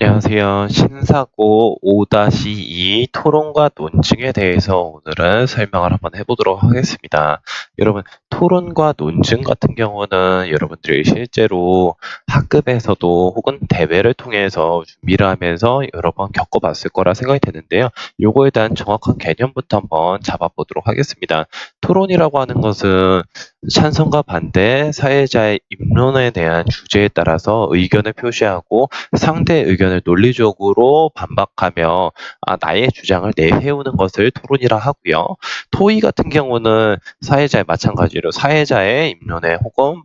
안녕하세요. 신사고 5-2 토론과 논증에 대해서 오늘은 설명을 한번 해보도록 하겠습니다. 여러분, 토론과 논증 같은 경우는 여러분들이 실제로 학급에서도 혹은 대회를 통해서 준비를 하면서 여러 번 겪어봤을 거라 생각이 되는데요. 요거에 대한 정확한 개념부터 한번 잡아보도록 하겠습니다. 토론이라고 하는 것은 찬성과 반대, 사회자의 입론에 대한 주제에 따라서 의견을 표시하고 상대의 의견을 논리적으로 반박하며 나의 주장을 내세우는 것을 토론이라 하고요. 토의 같은 경우는 사회자의 마찬가지로 사회자의 입론에 혹은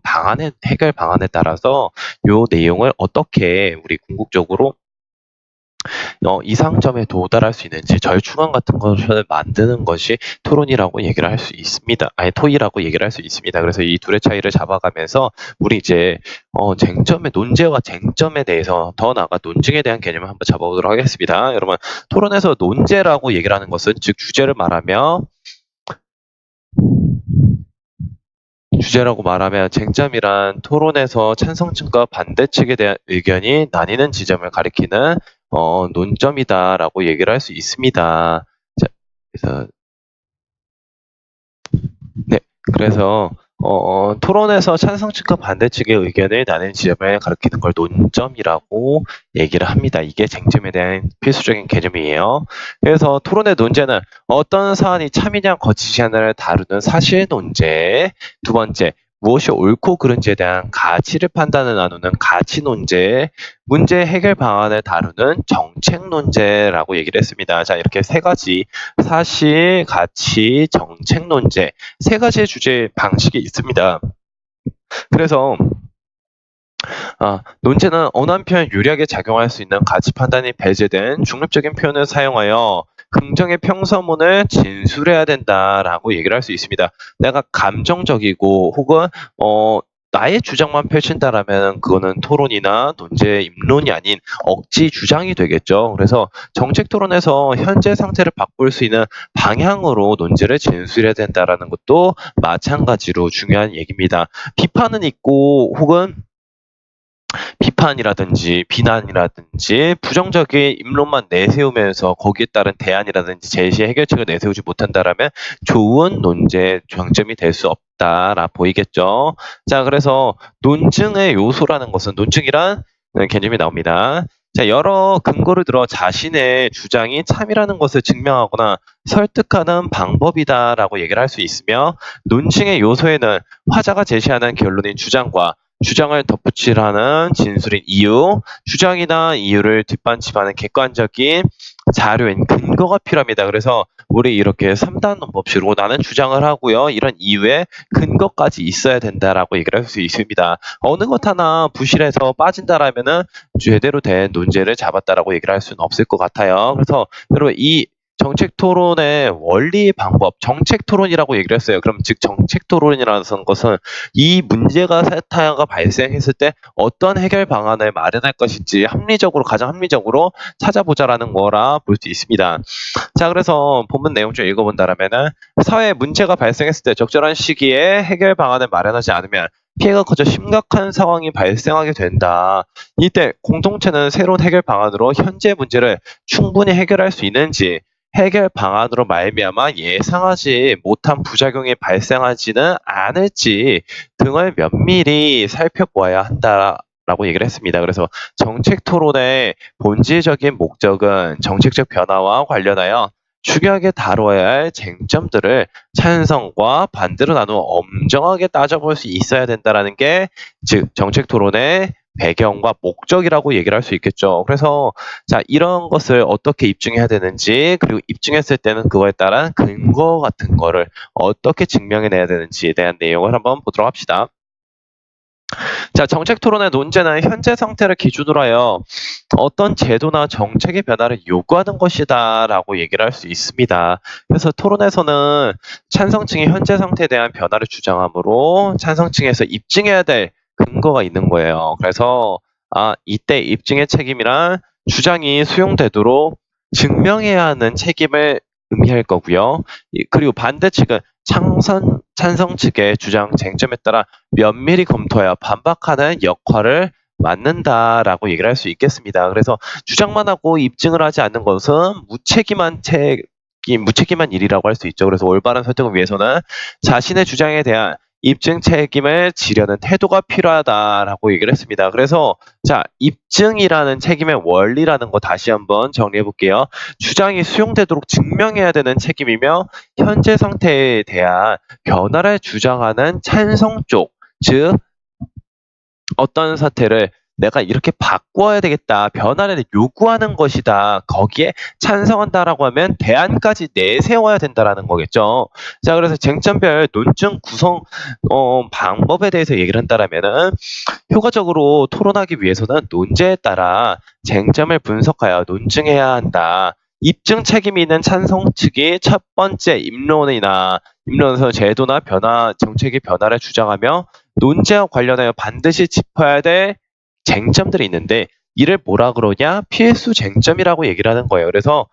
해결 방안에 따라서 요 내용을 어떻게 우리 궁극적으로 이상점에 도달할 수 있는지 절충안 같은 것을 만드는 것이 토론이라고 얘기를 할 수 있습니다. 아니 토의라고 얘기를 할 수 있습니다. 그래서 이 둘의 차이를 잡아가면서 우리 이제 논제와 쟁점에 대해서 더 나아가 논증에 대한 개념을 한번 잡아보도록 하겠습니다. 여러분, 토론에서 논제라고 얘기를 하는 것은 즉 주제라고 말하면 쟁점이란 토론에서 찬성층과 반대측에 대한 의견이 나뉘는 지점을 가리키는 논점이다라고 얘기를 할 수 있습니다. 자, 그래서 네, 그래서 토론에서 찬성측과 반대측의 의견을 나눈 지점을 가리키는 걸 논점이라고 얘기를 합니다. 이게 쟁점에 대한 필수적인 개념이에요. 그래서 토론의 논제는 어떤 사안이 참이냐 거치지 않냐를 다루는 사실 논제. 두 번째, 무엇이 옳고 그른지에 대한 가치를 판단을 나누는 가치 논제. 문제 해결 방안을 다루는 정책 논제라고 얘기를 했습니다. 자, 이렇게 세 가지 사실, 가치, 정책 논제 세 가지의 주제 방식이 있습니다. 그래서 논제는 어느 한편 유리하게 작용할 수 있는 가치 판단이 배제된 중립적인 표현을 사용하여 긍정의 평서문을 진술해야 된다라고 얘기를 할 수 있습니다. 내가 감정적이고 혹은 나의 주장만 펼친다라면 그거는 토론이나 논제의 입론이 아닌 억지 주장이 되겠죠. 그래서 정책 토론에서 현재 상태를 바꿀 수 있는 방향으로 논제를 진술해야 된다라는 것도 마찬가지로 중요한 얘기입니다. 비판은 있고 혹은 비판이라든지 비난이라든지 부정적인 입론만 내세우면서 거기에 따른 대안이라든지 제시 해결책을 내세우지 못한다라면 좋은 논제 정점이 될 수 없다라 보이겠죠. 자, 그래서 논증의 요소라는 것은 논증이란 개념이 나옵니다. 자, 여러 근거를 들어 자신의 주장이 참이라는 것을 증명하거나 설득하는 방법이다라고 얘기를 할 수 있으며 논증의 요소에는 화자가 제시하는 결론인 주장과 주장을 덧붙이라는 진술인 이유, 주장이나 이유를 뒷받침하는 객관적인 자료인 근거가 필요합니다. 그래서 우리 이렇게 3단 논법식으로 나는 주장을 하고요. 이런 이유에 근거까지 있어야 된다라고 얘기를 할 수 있습니다. 어느 것 하나 부실해서 빠진다라면은 제대로 된 논제를 잡았다라고 얘기를 할 수는 없을 것 같아요. 그래서 여러분 이 정책 토론의 원리 방법, 정책 토론이라고 얘기를 했어요. 그럼 즉 정책 토론이라는 것은 이 문제가 사타가 발생했을 때 어떤 해결 방안을 마련할 것인지 가장 합리적으로 찾아보자라는 거라 볼 수 있습니다. 자, 그래서 본문 내용 좀 읽어본다면은 사회에 문제가 발생했을 때 적절한 시기에 해결 방안을 마련하지 않으면 피해가 커져 심각한 상황이 발생하게 된다. 이때 공동체는 새로운 해결 방안으로 현재 문제를 충분히 해결할 수 있는지 해결 방안으로 말미암아 예상하지 못한 부작용이 발생하지는 않을지 등을 면밀히 살펴보아야 한다라고 얘기를 했습니다. 그래서 정책 토론의 본질적인 목적은 정책적 변화와 관련하여 중요하게 다뤄야 할 쟁점들을 찬성과 반대로 나누어 엄정하게 따져볼 수 있어야 된다는 게 즉 정책 토론의 배경과 목적이라고 얘기를 할 수 있겠죠. 그래서 자, 이런 것을 어떻게 입증해야 되는지 그리고 입증했을 때는 그거에 따른 근거 같은 거를 어떻게 증명해내야 되는지에 대한 내용을 한번 보도록 합시다. 자, 정책 토론의 논제는 현재 상태를 기준으로 하여 어떤 제도나 정책의 변화를 요구하는 것이다라고 얘기를 할 수 있습니다. 그래서 토론에서는 찬성층이 현재 상태에 대한 변화를 주장하므로 찬성층에서 입증해야 될 근거가 있는 거예요. 그래서 이때 입증의 책임이란 주장이 수용되도록 증명해야 하는 책임을 의미할 거고요. 그리고 반대 측은 찬성 측의 주장 쟁점에 따라 면밀히 검토하여 반박하는 역할을 맞는다라고 얘기를 할 수 있겠습니다. 그래서 주장만 하고 입증을 하지 않는 것은 무책임한 일이라고 할 수 있죠. 그래서 올바른 설득을 위해서는 자신의 주장에 대한 입증 책임을 지려는 태도가 필요하다라고 얘기를 했습니다. 그래서 자, 입증이라는 책임의 원리라는 거 다시 한번 정리해 볼게요. 주장이 수용되도록 증명해야 되는 책임이며 현재 상태에 대한 변화를 주장하는 찬성 쪽, 즉 어떤 사태를 내가 이렇게 바꿔야 되겠다, 변화를 요구하는 것이다, 거기에 찬성한다라고 하면 대안까지 내세워야 된다라는 거겠죠. 자, 그래서 쟁점별 논증 구성 방법에 대해서 얘기를 한다라면은 효과적으로 토론하기 위해서는 논제에 따라 쟁점을 분석하여 논증해야 한다. 입증 책임이 있는 찬성 측이 첫 번째 입론에서 제도나 정책의 변화를 주장하며 논제와 관련하여 반드시 짚어야 될 쟁점들이 있는데 이를 뭐라 그러냐? 필수 쟁점이라고 얘기를 하는 거예요. 그래서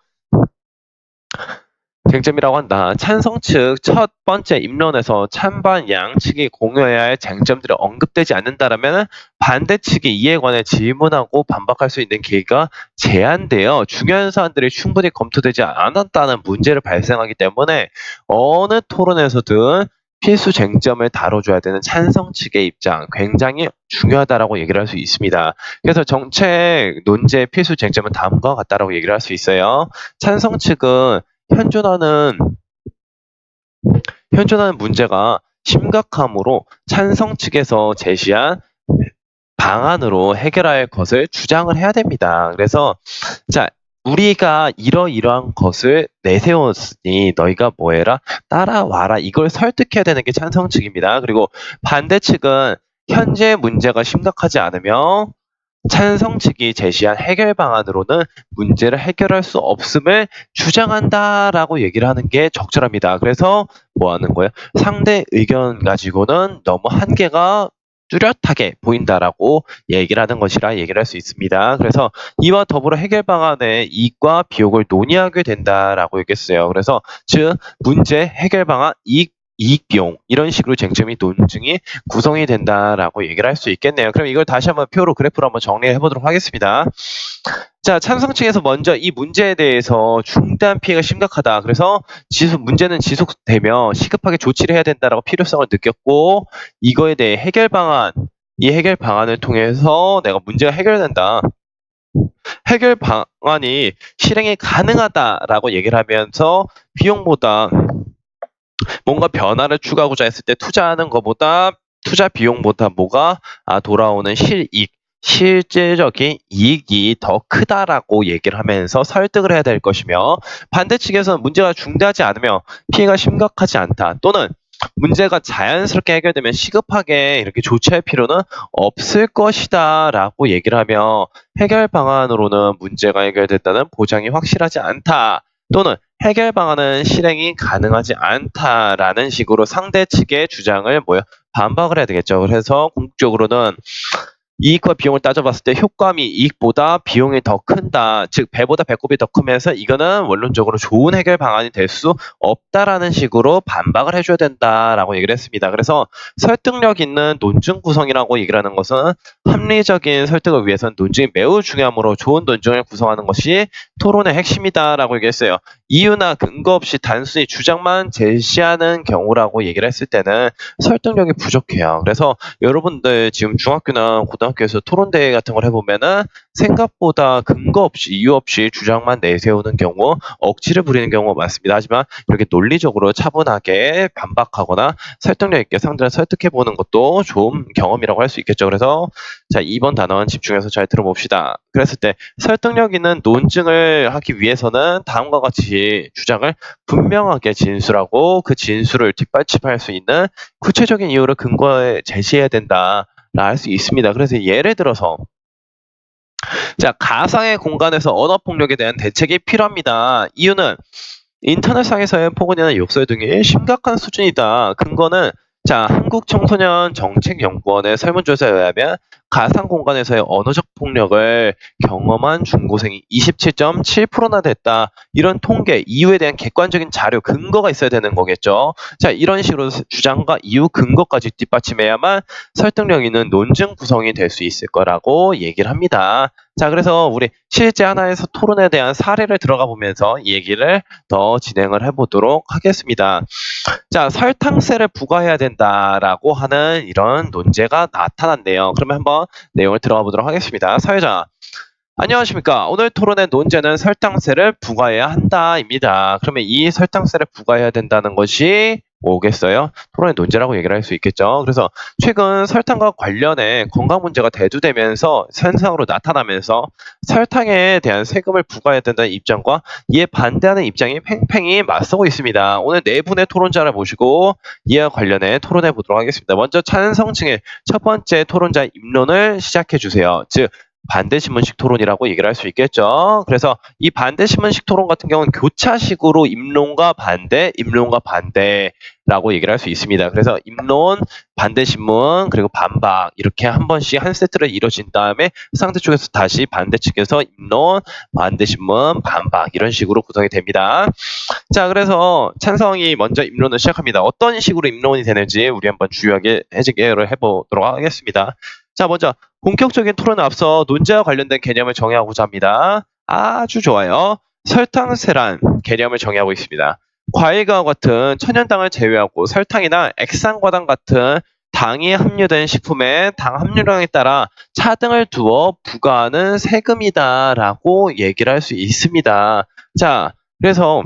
쟁점이라고 한다. 찬성 측 첫 번째 입론에서 찬반 양측이 공유해야 할 쟁점들이 언급되지 않는다라면 반대 측이 이에 관해 질문하고 반박할 수 있는 기회가 제한되어 중요한 사안들이 충분히 검토되지 않았다는 문제를 발생하기 때문에 어느 토론에서든 필수 쟁점을 다뤄줘야 되는 찬성 측의 입장 굉장히 중요하다라고 얘기를 할 수 있습니다. 그래서 정책 논제의 필수 쟁점은 다음과 같다라고 얘기를 할 수 있어요. 찬성 측은 현존하는 문제가 심각하므로 찬성 측에서 제시한 방안으로 해결할 것을 주장을 해야 됩니다. 그래서 자, 우리가 이러이러한 것을 내세웠으니 너희가 뭐 해라? 따라와라. 이걸 설득해야 되는 게 찬성 측입니다. 그리고 반대 측은 현재 문제가 심각하지 않으며 찬성 측이 제시한 해결 방안으로는 문제를 해결할 수 없음을 주장한다라고 얘기를 하는 게 적절합니다. 그래서 뭐 하는 거예요? 상대 의견 가지고는 너무 한계가 뚜렷하게 보인다라고 얘기를 하는 것이라 얘기를 할 수 있습니다. 그래서 이와 더불어 해결 방안의 이익과 비용을 논의하게 된다라고 얘기했어요. 그래서 즉 문제, 해결 방안, 이익 비용 이런 식으로 쟁점이 논증이 구성이 된다라고 얘기를 할 수 있겠네요. 그럼 이걸 다시 한번 표로 그래프로 한번 정리해 보도록 하겠습니다. 자, 찬성 측에서 먼저 이 문제에 대해서 중대한 피해가 심각하다. 그래서 문제는 지속되며 시급하게 조치를 해야 된다라고 필요성을 느꼈고 이거에 대해 이 해결 방안을 통해서 내가 문제가 해결된다. 해결 방안이 실행이 가능하다라고 얘기를 하면서 비용보다 뭔가 변화를 추구하고자 했을 때 투자 비용보다 뭐가 돌아오는 실질적인 이익이 더 크다라고 얘기를 하면서 설득을 해야 될 것이며 반대 측에서는 문제가 중대하지 않으며 피해가 심각하지 않다 또는 문제가 자연스럽게 해결되면 시급하게 이렇게 조치할 필요는 없을 것이다 라고 얘기를 하며 해결 방안으로는 문제가 해결됐다는 보장이 확실하지 않다 또는 해결 방안은 실행이 가능하지 않다라는 식으로 상대 측의 주장을 반박을 해야 되겠죠. 그래서 궁극적으로는 이익과 비용을 따져봤을 때 효과음이 이익보다 비용이 더 큰다. 즉 배보다 배꼽이 더 크면서 이거는 원론적으로 좋은 해결 방안이 될 수 없다라는 식으로 반박을 해줘야 된다라고 얘기를 했습니다. 그래서 설득력 있는 논증 구성이라고 얘기를 하는 것은 합리적인 설득을 위해서는 논증이 매우 중요하므로 좋은 논증을 구성하는 것이 토론의 핵심이다라고 얘기했어요. 이유나 근거 없이 단순히 주장만 제시하는 경우라고 얘기를 했을 때는 설득력이 부족해요. 그래서 여러분들 지금 중학교나 고등학교에서 토론대회 같은 걸 해보면은 생각보다 근거 없이 이유 없이 주장만 내세우는 경우 억지를 부리는 경우가 많습니다. 하지만 이렇게 논리적으로 차분하게 반박하거나 설득력 있게 상대를 설득해보는 것도 좋은 경험이라고 할 수 있겠죠. 그래서 자 2번 단원 집중해서 잘 들어봅시다. 그랬을 때 설득력 있는 논증을 하기 위해서는 다음과 같이 주장을 분명하게 진술하고 그 진술을 뒷받침할 수 있는 구체적인 이유를 근거에 제시해야 된다라 할 수 있습니다. 그래서 예를 들어서 자 가상의 공간에서 언어 폭력에 대한 대책이 필요합니다. 이유는 인터넷상에서의 폭언이나 욕설 등이 심각한 수준이다. 근거는 자, 한국청소년정책연구원의 설문조사에 의하면 가상 공간에서의 언어적 폭력을 경험한 중고생이 27.7%나 됐다. 이런 통계, 이유에 대한 객관적인 자료, 근거가 있어야 되는 거겠죠. 자, 이런 식으로 주장과 이유, 근거까지 뒷받침해야만 설득력 있는 논증 구성이 될 수 있을 거라고 얘기를 합니다. 자, 그래서 우리 실제 하나에서 토론에 대한 사례를 들어가 보면서 얘기를 더 진행을 해보도록 하겠습니다. 자, 설탕세를 부과해야 된다라고 하는 이런 논제가 나타났네요. 그러면 한번 내용을 들어가 보도록 하겠습니다. 사회자, 안녕하십니까. 오늘 토론의 논제는 설탕세를 부과해야 한다입니다. 그러면 이 설탕세를 부과해야 된다는 것이 뭐겠어요? 토론의 논제라고 얘기를 할 수 있겠죠. 그래서 최근 설탕과 관련해 건강 문제가 대두되면서 현상으로 나타나면서 설탕에 대한 세금을 부과해야 된다는 입장과 이에 반대하는 입장이 팽팽히 맞서고 있습니다. 오늘 네 분의 토론자를 모시고 이와 관련해 토론해 보도록 하겠습니다. 먼저 찬성층의 첫 번째 토론자 입론을 시작해 주세요. 즉 반대신문식 토론이라고 얘기를 할 수 있겠죠. 그래서 이 반대신문식 토론 같은 경우는 교차식으로 입론과 반대라고 얘기를 할 수 있습니다. 그래서 입론, 반대신문, 그리고 반박 이렇게 한 번씩 한 세트를 이뤄진 다음에 상대 쪽에서 다시 반대 측에서 입론, 반대신문, 반박 이런 식으로 구성이 됩니다. 자, 그래서 찬성이 먼저 입론을 시작합니다. 어떤 식으로 입론이 되는지 우리 한번 주요하게 해석을 해보도록 하겠습니다. 자, 먼저 본격적인 토론에 앞서 논제와 관련된 개념을 정의하고자 합니다. 아주 좋아요. 설탕세란 개념을 정의하고 있습니다. 과일과 같은 천연당을 제외하고 설탕이나 액상과당 같은 당이 함유된 식품의 당 함유량에 따라 차등을 두어 부과하는 세금이다라고 얘기를 할 수 있습니다. 자, 그래서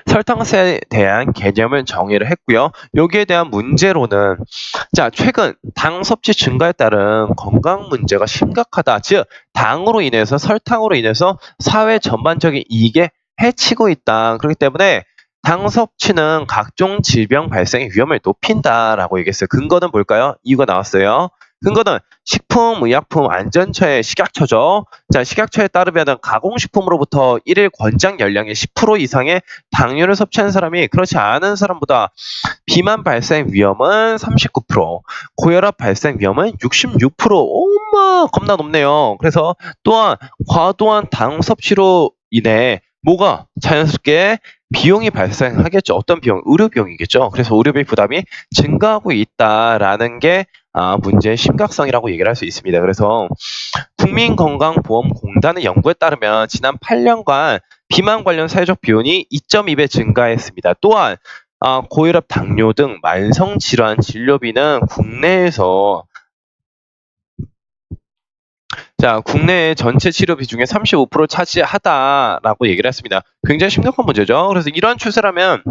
설탕세에 대한 개념을 정의를 했고요. 여기에 대한 문제로는 자, 최근 당 섭취 증가에 따른 건강 문제가 심각하다. 즉, 당으로 인해서 설탕으로 인해서 사회 전반적인 이익에 해치고 있다. 그렇기 때문에 당 섭취는 각종 질병 발생의 위험을 높인다라고 얘기했어요. 근거는 뭘까요? 이유가 나왔어요. 근거는 식품의약품안전처의 식약처죠. 자, 식약처에 따르면 가공식품으로부터 1일 권장 열량의 10% 이상의 당류를 섭취하는 사람이 그렇지 않은 사람보다 비만 발생 위험은 39%, 고혈압 발생 위험은 66%. 엄마 겁나 높네요. 그래서 또한 과도한 당 섭취로 인해 뭐가 자연스럽게 비용이 발생하겠죠. 어떤 비용? 의료 비용이겠죠. 그래서 의료비 부담이 증가하고 있다라는 게 문제의 심각성이라고 얘기를 할 수 있습니다. 그래서 국민건강보험공단의 연구에 따르면 지난 8년간 비만 관련 사회적 비용이 2.2배 증가했습니다. 또한 고혈압, 당뇨 등 만성질환 진료비는 국내의 전체 치료 비중의 35% 차지하다라고 얘기를 했습니다. 굉장히 심각한 문제죠. 그래서 이러한 추세라면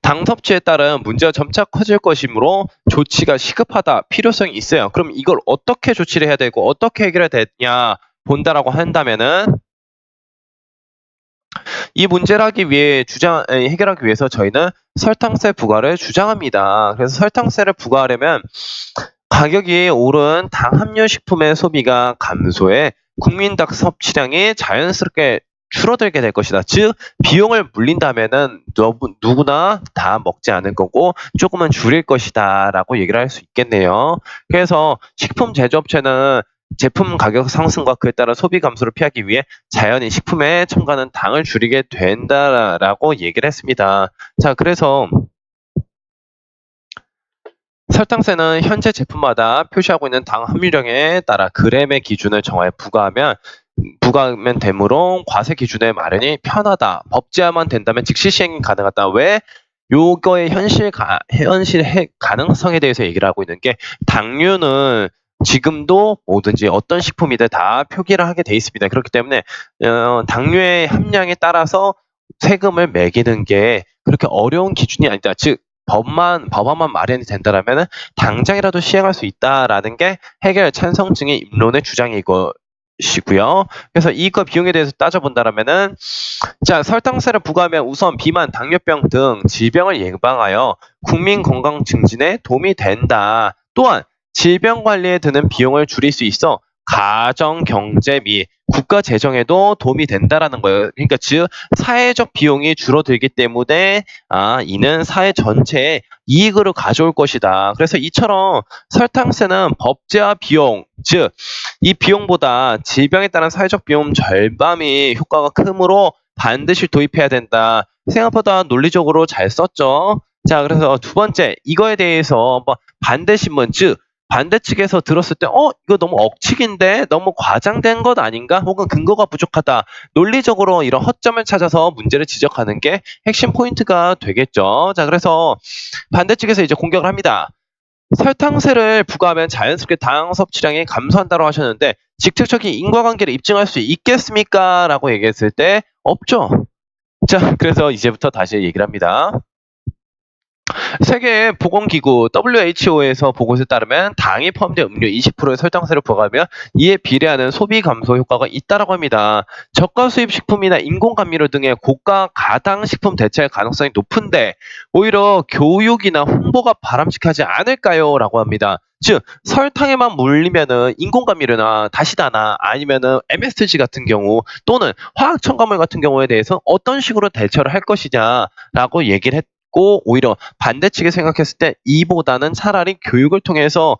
당 섭취에 따른 문제가 점차 커질 것이므로 조치가 시급하다, 필요성이 있어요. 그럼 이걸 어떻게 조치를 해야 되고 어떻게 해결해야 되냐 본다라고 한다면은 이 문제를 해결하기 위해서 저희는 설탕세 부과를 주장합니다. 그래서 설탕세를 부과하려면 가격이 오른 당 함유 식품의 소비가 감소해 국민 당 섭취량이 자연스럽게 줄어들게 될 것이다. 즉 비용을 물린다면은 누구나 다 먹지 않을 거고 조금은 줄일 것이다 라고 얘기를 할 수 있겠네요. 그래서 식품 제조업체는 제품 가격 상승과 그에 따른 소비 감소를 피하기 위해 자연히 식품에 첨가하는 당을 줄이게 된다라고 얘기를 했습니다. 자, 그래서 설탕세는 현재 제품마다 표시하고 있는 당 함유량에 따라 그램의 기준을 정하여 부과하면 되므로 과세 기준의 마련이 편하다. 법제화만 된다면 즉시 시행이 가능하다. 왜? 요거의 현실 가능성에 대해서 얘기를 하고 있는 게 당류는 지금도 뭐든지 어떤 식품이든 다 표기를 하게 돼 있습니다. 그렇기 때문에 당류의 함량에 따라서 세금을 매기는 게 그렇게 어려운 기준이 아니다. 즉 법안만 마련이 된다라면 당장이라도 시행할 수 있다라는 게 해결 찬성층의 입론의 주장이고 시고요. 그래서 이거 비용에 대해서 따져본다라면은 자, 설탕세를 부과하면 우선 비만, 당뇨병 등 질병을 예방하여 국민 건강 증진에 도움이 된다. 또한 질병 관리에 드는 비용을 줄일 수 있어 가정 경제 및 국가 재정에도 도움이 된다라는 거예요. 그러니까 즉 사회적 비용이 줄어들기 때문에 이는 사회 전체에 이익으로 가져올 것이다. 그래서 이처럼 설탕세는 법제화 비용, 즉 이 비용보다 질병에 따른 사회적 비용 절감이 효과가 크므로 반드시 도입해야 된다. 생각보다 논리적으로 잘 썼죠. 자, 그래서 두 번째, 이거에 대해서 한번 반대신문, 즉 반대 측에서 들었을 때 이거 너무 억측인데? 너무 과장된 것 아닌가? 혹은 근거가 부족하다. 논리적으로 이런 허점을 찾아서 문제를 지적하는 게 핵심 포인트가 되겠죠. 자, 그래서 반대 측에서 이제 공격을 합니다. 설탕세를 부과하면 자연스럽게 당 섭취량이 감소한다고 하셨는데 직접적인 인과관계를 입증할 수 있겠습니까? 라고 얘기했을 때 없죠. 자, 그래서 이제부터 다시 얘기를 합니다. 세계보건기구 WHO에서 보고서에 따르면 당이 포함된 음료 20%의 설탕세를 부과하면 이에 비례하는 소비 감소 효과가 있다고 합니다. 저가 수입 식품이나 인공감미료 등의 고가 가당 식품 대체할 가능성이 높은데 오히려 교육이나 홍보가 바람직하지 않을까요? 라고 합니다. 즉 설탕에만 물리면은 인공감미료나 다시다나 아니면은 MSG 같은 경우 또는 화학 첨가물 같은 경우에 대해서 어떤 식으로 대처를 할 것이냐라고 얘기를 했고 오히려 반대측에 생각했을 때 이보다는 차라리 교육을 통해서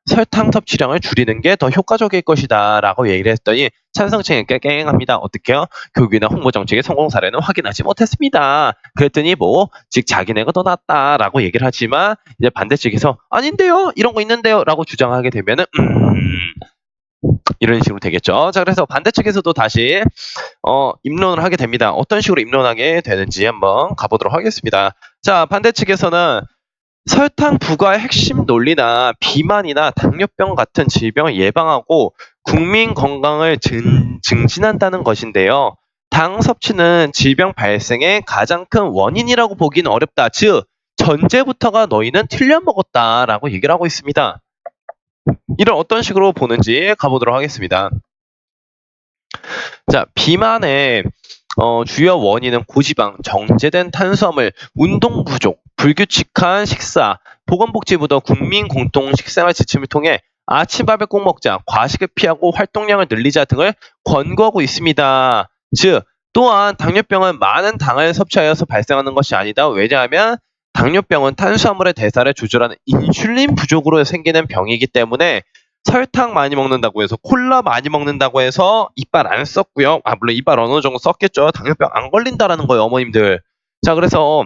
설탕 섭취량을 줄이는 게 더 효과적일 것이다 라고 얘기를 했더니 찬성층이 깽깽합니다. 어떻게요? 교육이나 홍보 정책의 성공 사례는 확인하지 못했습니다. 그랬더니 즉 자기네가 더 낫다라고 얘기를 하지만 이제 반대측에서 아닌데요, 이런 거 있는데요 라고 주장하게 되면은 이런 식으로 되겠죠. 자, 그래서 반대측에서도 다시 입론을 하게 됩니다. 어떤 식으로 입론하게 되는지 한번 가보도록 하겠습니다. 자, 반대측에서는 설탕 부과의 핵심 논리나 비만이나 당뇨병 같은 질병을 예방하고 국민 건강을 증진한다는 것인데요. 당 섭취는 질병 발생의 가장 큰 원인이라고 보기는 어렵다. 즉 전제부터가 너희는 틀려먹었다라고 얘기를 하고 있습니다. 이를 어떤 식으로 보는지 가보도록 하겠습니다. 자, 비만의 주요 원인은 고지방, 정제된 탄수화물, 운동 부족, 불규칙한 식사, 보건복지부도 국민 공통 식생활 지침을 통해 아침밥을 꼭 먹자, 과식을 피하고 활동량을 늘리자 등을 권고하고 있습니다. 즉, 또한 당뇨병은 많은 당을 섭취하여서 발생하는 것이 아니다. 왜냐하면 당뇨병은 탄수화물의 대사를 조절하는 인슐린 부족으로 생기는 병이기 때문에 설탕 많이 먹는다고 해서 콜라 많이 먹는다고 해서 이빨 안 썼고요. 물론 이빨 어느 정도 썼겠죠. 당뇨병 안 걸린다라는 거예요, 어머님들. 자, 그래서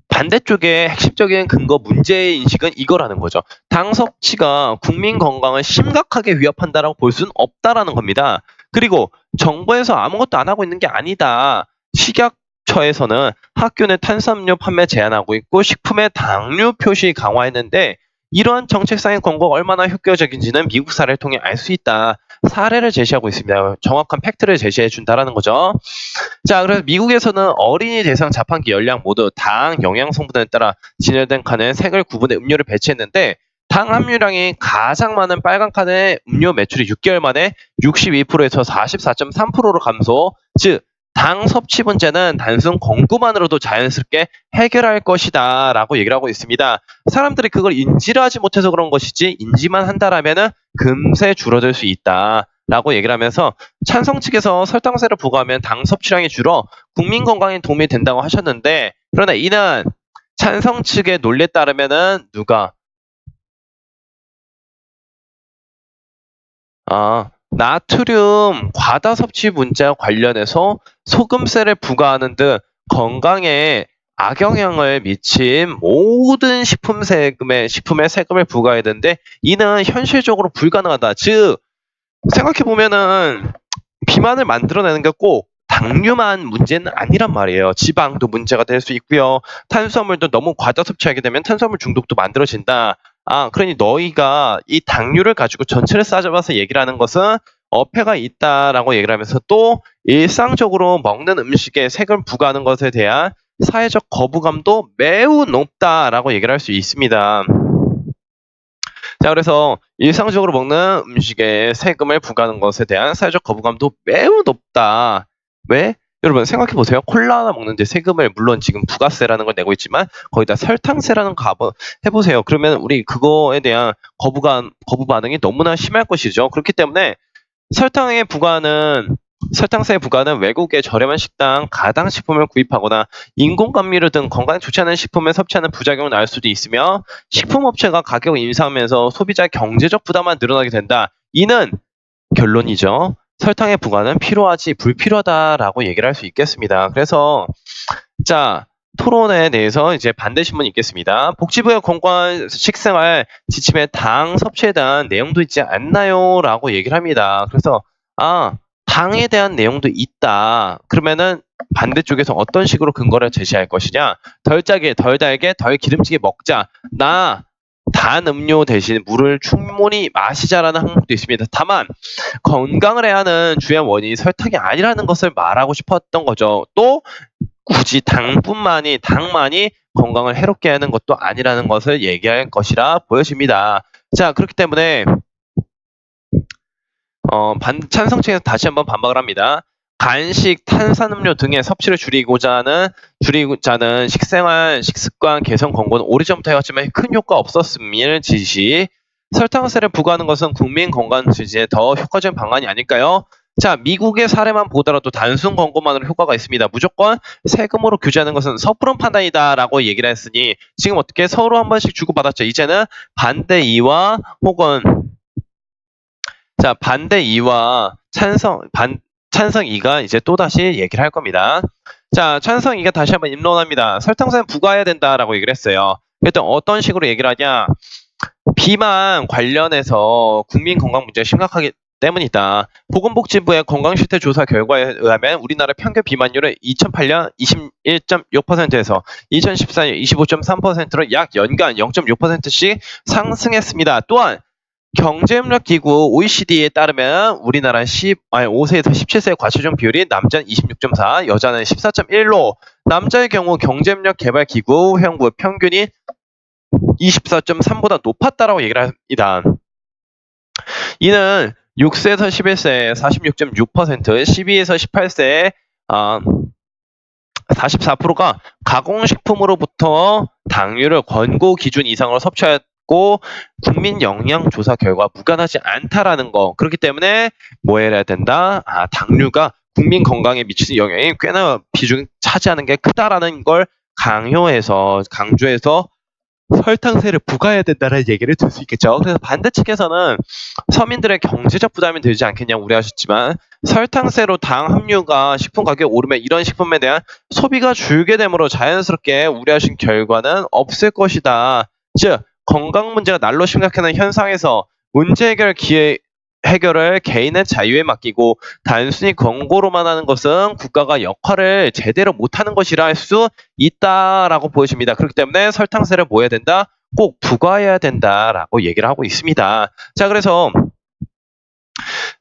반대쪽의 핵심적인 근거 문제인식은 이거라는 거죠. 당 섭취가 국민 건강을 심각하게 위협한다라고 볼 수는 없다라는 겁니다. 그리고 정부에서 아무것도 안 하고 있는 게 아니다. 식약처에서는 학교 내 탄수화물 판매 제한하고 있고 식품의 당류 표시 강화했는데 이러한 정책상의 권고가 얼마나 효과적인지는 미국 사례를 통해 알 수 있다. 사례를 제시하고 있습니다. 정확한 팩트를 제시해 준다라는 거죠. 자, 그래서 미국에서는 어린이 대상 자판기 열량 모두 당 영양 성분에 따라 진열된 칸에 색을 구분해 음료를 배치했는데 당 함유량이 가장 많은 빨간 칸의 음료 매출이 6개월 만에 62%에서 44.3%로 감소. 즉 당 섭취 문제는 단순 권고만으로도 자연스럽게 해결할 것이다 라고 얘기를 하고 있습니다. 사람들이 그걸 인지를 하지 못해서 그런 것이지 인지만 한다라면은 금세 줄어들 수 있다 라고 얘기를 하면서 찬성 측에서 설탕세를 부과하면 당 섭취량이 줄어 국민 건강에 도움이 된다고 하셨는데 그러나 이는 찬성 측의 논리에 따르면은 나트륨 과다 섭취 문제와 관련해서 소금세를 부과하는 등 건강에 악영향을 미친 모든 식품에 세금을 부과해야 되는데 이는 현실적으로 불가능하다. 즉 생각해보면은 비만을 만들어내는 게 꼭 당류만 문제는 아니란 말이에요. 지방도 문제가 될 수 있고요. 탄수화물도 너무 과다 섭취하게 되면 탄수화물 중독도 만들어진다. 그러니 너희가 이 당류를 가지고 전체를 싸잡아서 얘기를 하는 것은 어폐가 있다라고 얘기를 하면서 또 일상적으로 먹는 음식에 세금 부과하는 것에 대한 사회적 거부감도 매우 높다라고 얘기를 할 수 있습니다. 자, 그래서 일상적으로 먹는 음식에 세금을 부과하는 것에 대한 사회적 거부감도 매우 높다. 왜? 여러분 생각해 보세요. 콜라 하나 먹는데 세금을 물론 지금 부가세라는 걸 내고 있지만 거기다 설탕세라는 거 해 보세요. 그러면 우리 그거에 대한 거부 반응이 너무나 심할 것이죠. 그렇기 때문에 설탕세 부과는 외국의 저렴한 식당, 가당식품을 구입하거나 인공감미료 등 건강에 좋지 않은 식품을 섭취하는 부작용을 낳을 수도 있으며 식품업체가 가격을 인상하면서 소비자의 경제적 부담만 늘어나게 된다. 이는 결론이죠. 설탕의 부과는 필요하지 불필요하다라고 얘기를 할 수 있겠습니다. 그래서 자, 토론에 대해서 이제 반대 신문이 있겠습니다. 복지부의 공무원 식생활 지침에 당 섭취에 대한 내용도 있지 않나요? 라고 얘기를 합니다. 그래서 당에 대한 내용도 있다. 그러면은 반대쪽에서 어떤 식으로 근거를 제시할 것이냐? 덜 짜게, 덜 달게, 덜 기름지게 먹자. 단 음료 대신 물을 충분히 마시자라는 항목도 있습니다. 다만 건강을 해야 하는 주요 원인이 설탕이 아니라는 것을 말하고 싶었던 거죠. 또 굳이 당만이 건강을 해롭게 하는 것도 아니라는 것을 얘기할 것이라 보여집니다. 자, 그렇기 때문에 찬성 측에서 다시 한번 반박을 합니다. 간식, 탄산음료 등의 섭취를 줄이고자 하는 식습관 개선 권고는 오래전부터 해왔지만 큰 효과 없었음을 지시. 설탕세를 부과하는 것은 국민 건강 지지에 더 효과적인 방안이 아닐까요? 자, 미국의 사례만 보더라도 단순 권고만으로 효과가 있습니다. 무조건 세금으로 규제하는 것은 섣부른 판단이다라고 얘기를 했으니 지금 어떻게 서로 한 번씩 주고받았죠. 이제는 반대 이와 혹은 반대 2와 찬성 2가 이제 또다시 얘기를 할 겁니다. 자, 찬성 2가 다시 한번 입론합니다. 설탕세는 부과해야 된다라고 얘기를 했어요. 일단 어떤 식으로 얘기를 하냐? 비만 관련해서 국민 건강 문제가 심각하기 때문이다. 보건복지부의 건강실태 조사 결과에 의하면 우리나라 평균 비만율은 2008년 21.6%에서 2014년 25.3%로 약 연간 0.6%씩 상승했습니다. 또한 경제협력기구 OECD에 따르면 우리나라 5세에서 17세 과체중 비율이 남자는 26.4, 여자는 14.1로 남자의 경우 경제협력개발기구 회원국 평균이 24.3보다 높았다라고 얘기를 합니다. 이는 6세에서 11세 46.6%, 12에서 18세 44%가 가공식품으로부터 당류를 권고 기준 이상으로 섭취했고 국민 영양 조사 결과 무관하지 않다라는 거. 그렇기 때문에 뭐 해야 된다? 당류가 국민 건강에 미치는 영향이 꽤나 비중이 차지하는 게 크다라는 걸 강조해서 설탕세를 부과해야 된다는 얘기를 들 수 있겠죠. 그래서 반대 측에서는 서민들의 경제적 부담이 들지 않겠냐 우려하셨지만 설탕세로 당 함유가 식품 가격이 오르면 이런 식품에 대한 소비가 줄게 되므로 자연스럽게 우려하신 결과는 없을 것이다. 즉 건강 문제가 날로 심각해지는 현상에서 문제 해결을 개인의 자유에 맡기고 단순히 권고로만 하는 것은 국가가 역할을 제대로 못하는 것이라 할 수 있다라고 보여집니다. 그렇기 때문에 설탕세를 뭐 해야 된다? 꼭 부과해야 된다라고 얘기를 하고 있습니다. 자, 그래서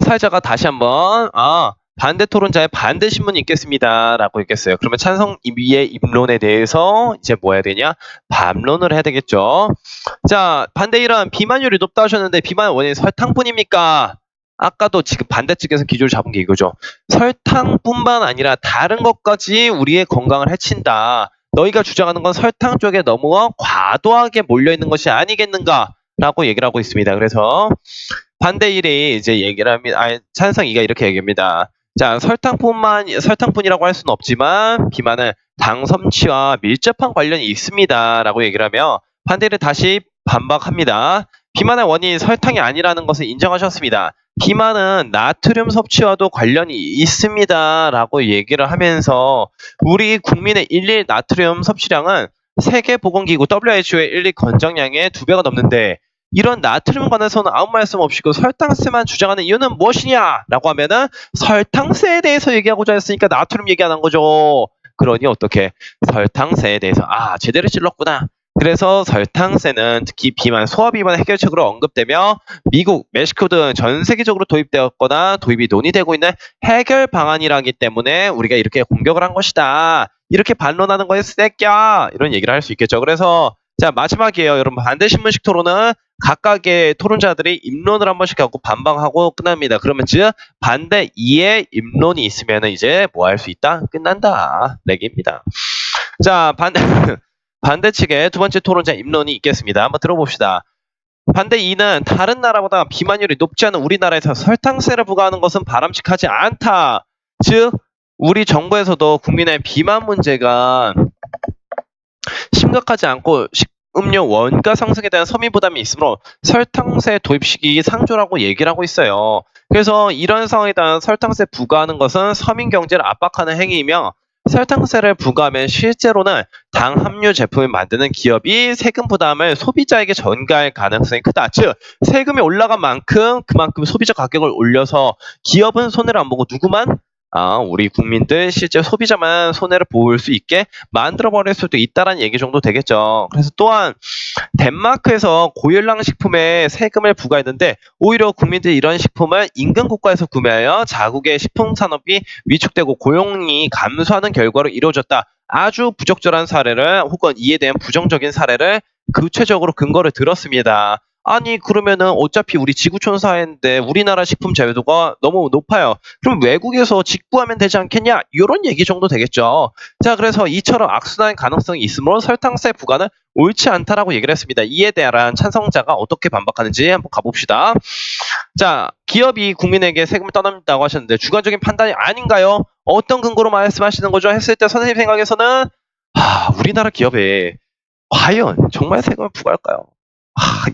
사회자가 다시 한번 반대 토론자의 반대 신문이 있겠습니다라고 있겠어요. 그러면 찬성 위의 입론에 대해서 이제 뭐 해야 되냐? 반론을 해야 되겠죠. 자, 반대 1은 비만율이 높다 하셨는데 비만의 원인이 설탕뿐입니까? 아까도 지금 반대 측에서 기조를 잡은 게 이거죠. 설탕뿐만 아니라 다른 것까지 우리의 건강을 해친다. 너희가 주장하는 건 설탕 쪽에 너무 과도하게 몰려있는 것이 아니겠는가? 라고 얘기를 하고 있습니다. 그래서 반대 1이 이제 얘기를 합니다. 찬성 2가 이렇게 얘기합니다. 자, 설탕뿐이라고 할 수는 없지만 비만은 당 섭취와 밀접한 관련이 있습니다. 라고 얘기를 하며 반대 1은 다시 반박합니다. 비만의 원인이 설탕이 아니라는 것을 인정하셨습니다. 비만은 나트륨 섭취와도 관련이 있습니다. 라고 얘기를 하면서 우리 국민의 일일 나트륨 섭취량은 세계보건기구 WHO의 일일 권장량의 2배가 넘는데 이런 나트륨 관해서는 아무 말씀 없이고 설탕세만 주장하는 이유는 무엇이냐? 라고 하면은 설탕세에 대해서 얘기하고자 했으니까 나트륨 얘기 안 한 거죠. 그러니 어떻게 설탕세에 대해서 제대로 찔렀구나. 그래서 설탕세는 특히 비만, 소화비만 해결책으로 언급되며 미국, 멕시코 등 전 세계적으로 도입되었거나 도입이 논의되고 있는 해결 방안이라기 때문에 우리가 이렇게 공격을 한 것이다. 이렇게 반론하는 거에 새끼야. 이런 얘기를 할 수 있겠죠. 그래서 자, 마지막이에요. 여러분, 반대신문식 토론은 각각의 토론자들이 입론을 한 번씩 하고 반박하고 끝납니다. 그러면 즉 반대 2의 입론이 있으면 이제 뭐 할 수 있다? 끝난다. 내기입니다. 자, 반대 측의 두 번째 토론자 입론이 있겠습니다. 한번 들어봅시다. 반대 2는 다른 나라보다 비만율이 높지 않은 우리나라에서 설탕세를 부과하는 것은 바람직하지 않다. 즉 우리 정부에서도 국민의 비만 문제가 심각하지 않고 식음료 원가 상승에 대한 서민 부담이 있으므로 설탕세 도입 시기 상조라고 얘기를 하고 있어요. 그래서 이런 상황에 따른 설탕세 부과하는 것은 서민 경제를 압박하는 행위이며 설탕세를 부과하면 실제로는 당 함유 제품을 만드는 기업이 세금 부담을 소비자에게 전가할 가능성이 크다. 즉 세금이 올라간 만큼 그만큼 소비자 가격을 올려서 기업은 손해를 안 보고 누구만? 우리 국민들 실제 소비자만 손해를 볼 수 있게 만들어버릴 수도 있다는 얘기 정도 되겠죠. 그래서 또한 덴마크에서 고열량 식품에 세금을 부과했는데 오히려 국민들이 이런 식품을 인근 국가에서 구매하여 자국의 식품 산업이 위축되고 고용이 감소하는 결과로 이루어졌다. 아주 부적절한 사례를 혹은 이에 대한 부정적인 사례를 구체적으로 근거를 들었습니다. 아니 그러면은 어차피 우리 지구촌 사회인데 우리나라 식품 자유도가 너무 높아요. 그럼 외국에서 직구하면 되지 않겠냐? 이런 얘기 정도 되겠죠. 자, 그래서 이처럼 악순환 가능성이 있으므로 설탕세 부과는 옳지 않다라고 얘기를 했습니다. 이에 대한 찬성자가 어떻게 반박하는지 한번 가봅시다. 자, 기업이 국민에게 세금을 떠넘긴다고 하셨는데 주관적인 판단이 아닌가요? 어떤 근거로 말씀하시는 거죠? 했을 때 선생님 생각에서는 우리나라 기업에 과연 정말 세금을 부과할까요?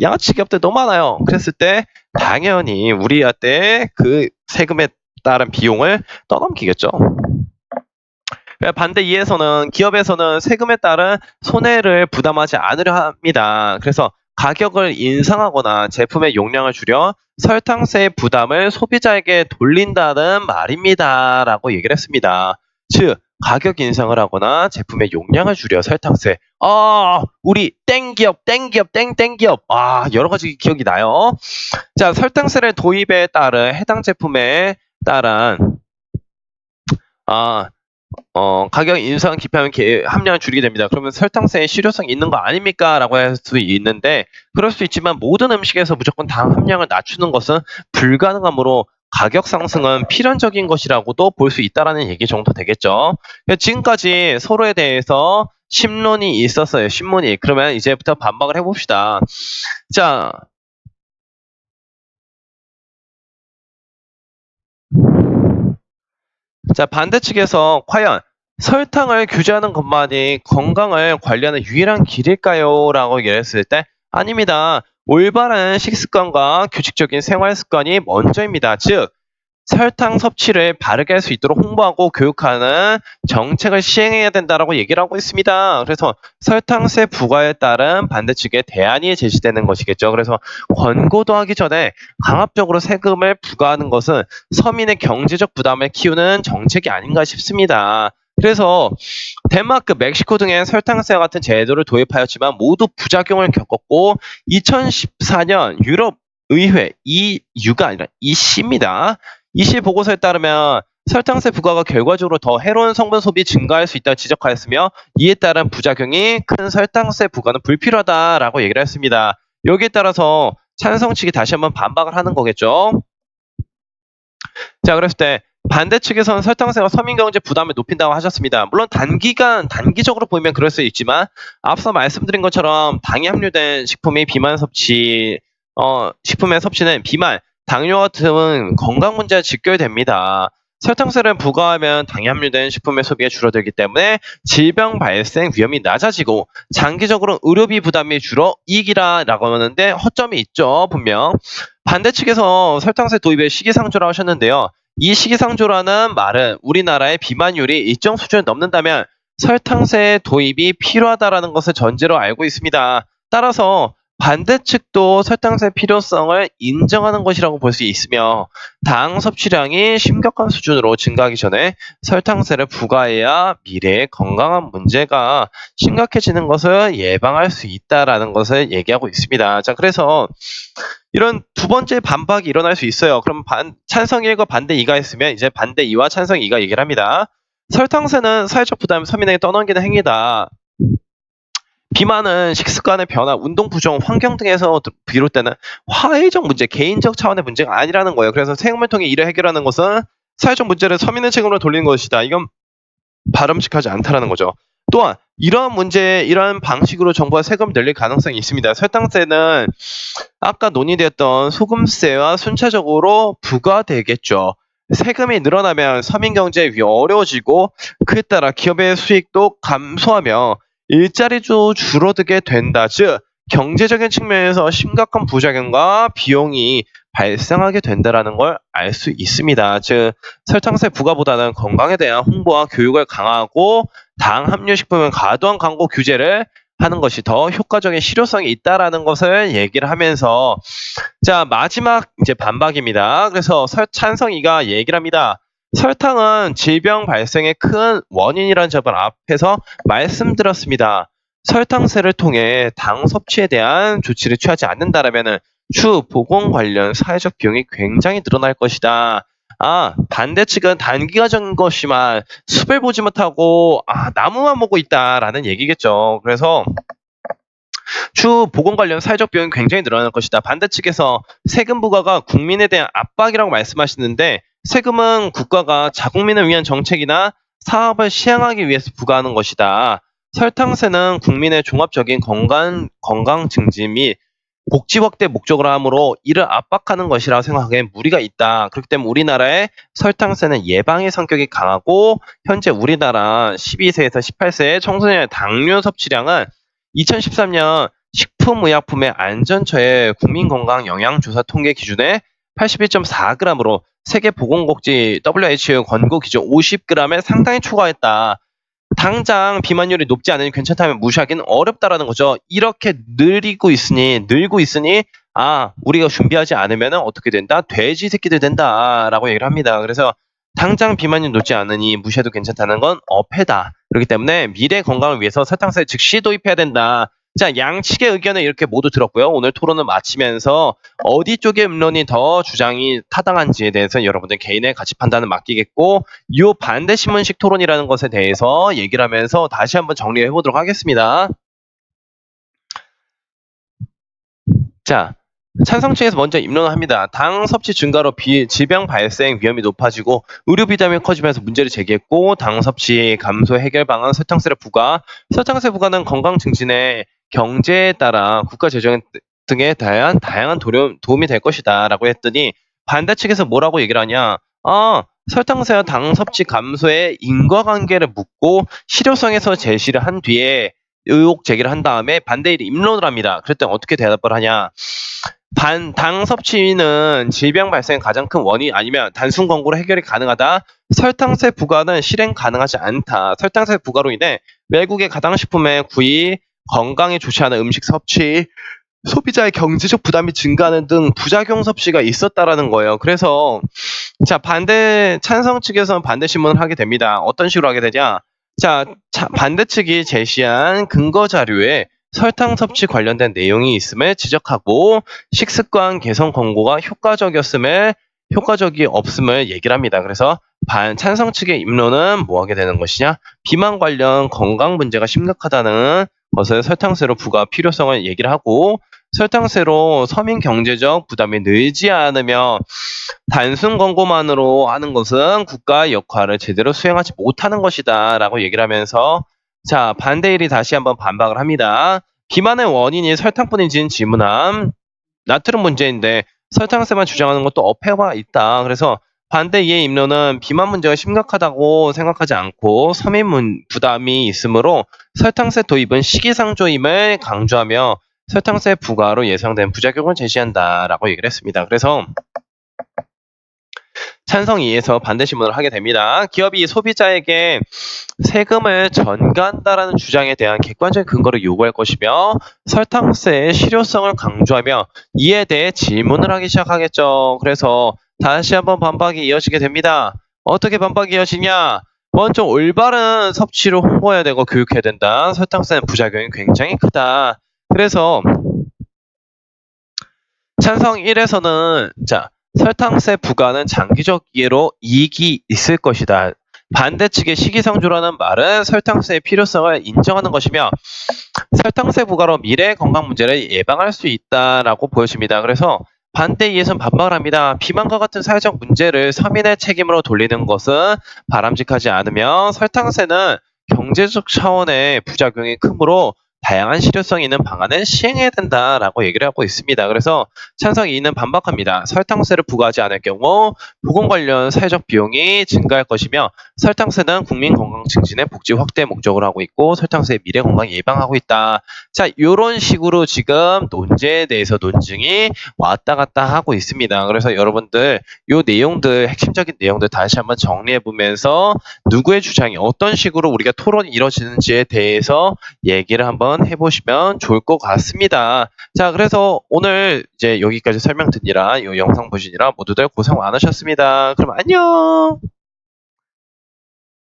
양아치 기업들 너무 많아요. 그랬을 때 당연히 우리한테 그 세금에 따른 비용을 떠넘기겠죠. 반대 이에서는 기업에서는 세금에 따른 손해를 부담하지 않으려 합니다. 그래서 가격을 인상하거나 제품의 용량을 줄여 설탕세 부담을 소비자에게 돌린다는 말입니다. 라고 얘기를 했습니다. 즉 가격 인상을 하거나 제품의 용량을 줄여 설탕세. 우리 땡기업, 땡기업. 여러 가지 기억이 나요. 자, 설탕세를 도입에 따른 해당 제품에 따른 가격 인상 기피하면 함량을 줄이게 됩니다. 그러면 설탕세의 실효성이 있는 거 아닙니까? 라고 할 수 있는데 그럴 수 있지만 모든 음식에서 무조건 당 함량을 낮추는 것은 불가능하므로 가격 상승은 필연적인 것이라고도 볼 수 있다라는 얘기 정도 되겠죠. 지금까지 서로에 대해서 심론이 있었어요. 신문이. 그러면 이제부터 반박을 해봅시다. 자, 반대 측에서 과연 설탕을 규제하는 것만이 건강을 관리하는 유일한 길일까요? 라고 얘기했을 때 아닙니다. 올바른 식습관과 규칙적인 생활 습관이 먼저입니다. 즉 설탕 섭취를 바르게 할 수 있도록 홍보하고 교육하는 정책을 시행해야 된다라고 얘기를 하고 있습니다. 그래서 설탕세 부과에 따른 반대측의 대안이 제시되는 것이겠죠. 그래서 권고도 하기 전에 강압적으로 세금을 부과하는 것은 서민의 경제적 부담을 키우는 정책이 아닌가 싶습니다. 그래서 덴마크, 멕시코 등의 설탕세 같은 제도를 도입하였지만 모두 부작용을 겪었고 2014년 유럽 의회 EU가 아니라 EC입니다. 이시 보고서에 따르면 설탕세 부과가 결과적으로 더 해로운 성분 소비 증가할 수 있다고 지적하였으며 이에 따른 부작용이 큰 설탕세 부과는 불필요하다라고 얘기를 했습니다. 여기에 따라서 찬성 측이 다시 한번 반박을 하는 거겠죠. 자, 그랬을 때 반대 측에서는 설탕세가 서민 경제 부담을 높인다고 하셨습니다. 물론 단기적으로 보면 그럴 수 있지만 앞서 말씀드린 것처럼 당이 함유된 식품의 식품의 섭취는 비만, 당뇨 같은 건강 문제와 직결됩니다. 설탕세를 부과하면 당이 함유된 식품의 소비가 줄어들기 때문에 질병 발생 위험이 낮아지고 장기적으로 의료비 부담이 줄어 이익이라고 하는데 허점이 있죠, 분명. 반대 측에서 설탕세 도입의 시기상조라고 하셨는데요. 이 시기상조라는 말은 우리나라의 비만율이 일정 수준을 넘는다면 설탕세 도입이 필요하다라는 것을 전제로 알고 있습니다. 따라서 반대 측도 설탕세 필요성을 인정하는 것이라고 볼 수 있으며 당 섭취량이 심각한 수준으로 증가하기 전에 설탕세를 부과해야 미래의 건강한 문제가 심각해지는 것을 예방할 수 있다라는 것을 얘기하고 있습니다. 자, 그래서 이런 두 번째 반박이 일어날 수 있어요. 그럼 찬성 1과 반대 2가 있으면 이제 반대 2와 찬성 2가 얘기를 합니다. 설탕세는 사회적 부담을 서민에게 떠넘기는 행위다. 비만은 식습관의 변화, 운동 부정, 환경 등에서 비롯되는 화해적 문제, 개인적 차원의 문제가 아니라는 거예요. 그래서 세금을 통해 이를 해결하는 것은 사회적 문제를 서민의 책임으로 돌리는 것이다. 이건 바람직하지 않다라는 거죠. 또한 이러한 방식으로 정부가 세금을 늘릴 가능성이 있습니다. 설탕세는 아까 논의됐던 소금세와 순차적으로 부과되겠죠. 세금이 늘어나면 서민 경제의 위험이 어려워지고 그에 따라 기업의 수익도 감소하며 일자리도 줄어들게 된다. 즉 경제적인 측면에서 심각한 부작용과 비용이 발생하게 된다라는 걸 알 수 있습니다. 즉 설탕세 부과보다는 건강에 대한 홍보와 교육을 강화하고 당 함유 식품은 과도한 광고 규제를 하는 것이 더 효과적인 실효성이 있다라는 것을 얘기를 하면서 자 마지막 이제 반박입니다. 그래서 찬성이가 얘기를 합니다. 설탕은 질병 발생의 큰 원인이라는 점을 앞에서 말씀드렸습니다. 설탕세를 통해 당 섭취에 대한 조치를 취하지 않는다라면은 추후 보건 관련 사회적 비용이 굉장히 늘어날 것이다. 반대 측은 단기가적인 것이만 숲을 보지 못하고 나무만 보고 있다라는 얘기겠죠. 그래서 추후 보건 관련 사회적 비용이 굉장히 늘어날 것이다. 반대 측에서 세금 부과가 국민에 대한 압박이라고 말씀하시는데 세금은 국가가 자국민을 위한 정책이나 사업을 시행하기 위해서 부과하는 것이다. 설탕세는 국민의 종합적인 건강 증진 및 복지 확대 목적으로 하므로 이를 압박하는 것이라 생각하기엔 무리가 있다. 그렇기 때문에 우리나라의 설탕세는 예방의 성격이 강하고 현재 우리나라 12세에서 18세의 청소년의 당뇨 섭취량은 2013년 식품의약품의 안전처의 국민건강영양조사 통계 기준에 81.4g으로 세계보건복지 WHO 권고 기준 50g에 상당히 초과했다. 당장 비만율이 높지 않으니 괜찮다면 무시하기는 어렵다라는 거죠. 이렇게 늘고 있으니 우리가 준비하지 않으면 어떻게 된다? 돼지 새끼들 된다라고 얘기를 합니다. 그래서 당장 비만율이 높지 않으니 무시해도 괜찮다는 건 어폐다. 그렇기 때문에 미래 건강을 위해서 설탕세 즉시 도입해야 된다. 자, 양측의 의견을 이렇게 모두 들었고요. 오늘 토론을 마치면서 어디 쪽의 음론이 더 주장이 타당한지에 대해서 여러분들 개인의 가치 판단을 맡기겠고 이 반대 신문식 토론이라는 것에 대해서 얘기를 하면서 다시 한번 정리해 보도록 하겠습니다. 자, 찬성 측에서 먼저 입론을 합니다. 당 섭취 증가로 질병 발생 위험이 높아지고 의료 비담이 커지면서 문제를 제기했고 당 섭취 감소 해결 방안 설탕세 부과. 설탕세 부과는 건강 증진에 경제에 따라 국가 재정 등에 다양한 도움이 될 것이다 라고 했더니 반대 측에서 뭐라고 얘기를 하냐. 설탕세와 당 섭취 감소의 인과관계를 묻고 실효성에서 제시를 한 뒤에 의혹 제기를 한 다음에 반대일이 입론을 합니다. 그랬더니 어떻게 대답을 하냐. 당 섭취는 질병 발생의 가장 큰 원인 아니면 단순 권고로 해결이 가능하다. 설탕세 부과는 실행 가능하지 않다. 설탕세 부과로 인해 외국의 가당식품의 구입, 건강에 좋지 않은 음식 섭취, 소비자의 경제적 부담이 증가하는 등 부작용 섭취가 있었다라는 거예요. 그래서 자 찬성 측에서는 반대 신문을 하게 됩니다. 어떤 식으로 하게 되냐? 자 반대 측이 제시한 근거 자료에 설탕 섭취 관련된 내용이 있음을 지적하고 식습관 개선 권고가 효과적이 없음을 얘기를 합니다. 그래서 찬성 측의 입론은 뭐 하게 되는 것이냐? 비만 관련 건강 문제가 심각하다는 것을 설탕세로 부과 필요성을 얘기를 하고 설탕세로 서민 경제적 부담이 늘지 않으며 단순 권고만으로 하는 것은 국가의 역할을 제대로 수행하지 못하는 것이다 라고 얘기를 하면서 자 반대일이 다시 한번 반박을 합니다. 비만의 원인이 설탕뿐인지는 질문함. 나트륨 문제인데 설탕세만 주장하는 것도 어폐가 있다. 그래서 반대 이의 입론은 비만 문제가 심각하다고 생각하지 않고 서민 부담이 있으므로 설탕세 도입은 시기상조임을 강조하며 설탕세 부과로 예상된 부작용을 제시한다라고 얘기를 했습니다. 그래서 찬성 2에서 반대 신문을 하게 됩니다. 기업이 소비자에게 세금을 전가한다라는 주장에 대한 객관적인 근거를 요구할 것이며 설탕세의 실효성을 강조하며 이에 대해 질문을 하기 시작하겠죠. 그래서 다시 한번 반박이 이어지게 됩니다. 어떻게 반박이 이어지냐? 먼저 올바른 섭취를 홍보해야 되고 교육해야 된다. 설탕세는 부작용이 굉장히 크다. 그래서 찬성 1에서는 설탕세 부과는 장기적 이해로 이익이 있을 것이다. 반대 측의 시기상조라는 말은 설탕세의 필요성을 인정하는 것이며 설탕세 부과로 미래 건강 문제를 예방할 수 있다라고 보여집니다. 그래서 반대 이에선 반박을 합니다. 비만과 같은 사회적 문제를 서민의 책임으로 돌리는 것은 바람직하지 않으며 설탕세는 경제적 차원의 부작용이 크므로 다양한 실효성 있는 방안을 시행해야 된다라고 얘기를 하고 있습니다. 그래서 찬성 2는 반박합니다. 설탕세를 부과하지 않을 경우 보건 관련 사회적 비용이 증가할 것이며 설탕세는 국민 건강 증진의 복지 확대 목적으로 하고 있고 설탕세의 미래 건강 예방하고 있다. 자, 요런 식으로 지금 논제에 대해서 논증이 왔다 갔다 하고 있습니다. 그래서 여러분들 요 내용들 핵심적인 내용들 다시 한번 정리해 보면서 누구의 주장이 어떤 식으로 우리가 토론이 이루어지는지에 대해서 얘기를 한번 해보시면 좋을 것 같습니다. 자, 그래서 오늘 이제 여기까지 설명드리라 이 영상 보시느라 모두들 고생 많으셨습니다. 그럼 안녕.